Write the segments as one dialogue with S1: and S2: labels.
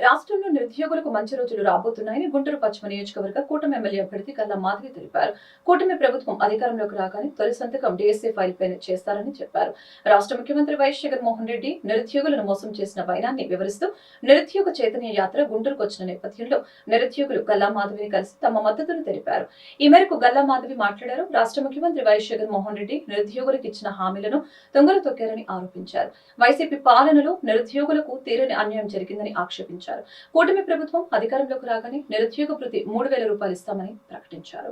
S1: రాష్ట్రంలో నిరుద్యోగులకు మంచి రోజులు రాబోతున్నాయని గుంటూరు పశ్చిమ నియోజకవర్గ కూటమి ఎమ్మెల్యే అభ్యర్థి గల్లా మాధవి తెలిపారు. కూటమి ప్రభుత్వం అధికారంలోకి రాగానే తొలి సంతకం డీఎస్సీ ఫైల్ పైన చేస్తారని చెప్పారు. రాష్ట్ర ముఖ్యమంత్రి వైఎస్ జగన్మోహన్ రెడ్డి నిరుద్యోగులను మోసం చేసిన వైనాన్ని వివరిస్తూ నిరుద్యోగ చైతన్య యాత్ర గుంటూరుకు వచ్చిన నేపథ్యంలో నిరుద్యోగులు గల్లా మాధవిని కలిసి తమ మద్దతును తెలిపారు. ఈ మేరకు గల్లా మాధవి మాట్లాడారు. రాష్ట్ర ముఖ్యమంత్రి వైఎస్ జగన్మోహన్ రెడ్డి నిరుద్యోగులకు ఇచ్చిన హామీలను తుంగలు తొక్కారని ఆరోపించారు. వైసీపీ పాలనలో నిరుద్యోగులకు తీరని అన్యాయం జరిగిందని ఆక్షేపించారు. కూటమి ప్రభుత్వం అధికారంలోకి రాగానే నిరుద్యోగ భృతి 3,000 రూపాయలు ఇస్తామని ప్రకటించారు.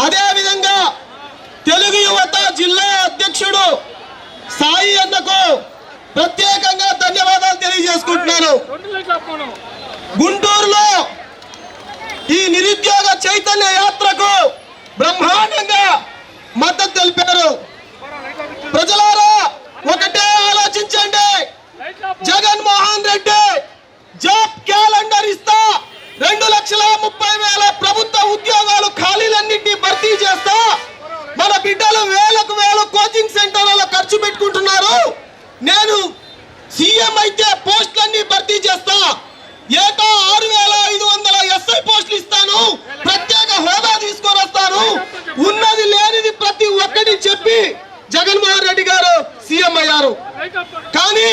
S2: అదే విధంగా తెలుగు యువత జిల్లా అధ్యక్షుడు సాయి అన్నకు ప్రత్యేకంగా ధన్యవాదాలు తెలియజేసుకుంటున్నాను. గుంటూరులో ఈ నిరుద్యోగ చైతన్య యాత్రకు బ్రహ్మాండంగా మద్దతు తెలిపారు. ప్రజలారా ఒకటే ఆలోచించండి, జగన్మోహన్ రెడ్డి జాబ్ క్యాలెండర్ ఇస్తా 2,30,000 ప్రభుత్వ ఉద్యోగాలు ఖాళీలన్నింటినీ భర్తీ చేస్తా, మన బిడ్డలు వేలకు వేల కోచింగ్ సెంటర్లలో ఖర్చు పెట్టుకుంటున్నారు. నేను సీఎం అయితే పోస్టులన్నీ భర్తీ చేస్తా, ఏటా 6,500 ఎస్ఐ పోస్టులు ఇస్తాను, ప్రత్యేక హోదా తీసుకొని వస్తాను, ఉన్నది లేనిది ప్రతి ఒక్కటి చెప్పి జగన్మోహన్ రెడ్డి గారు సీఎం అయ్యారు. కానీ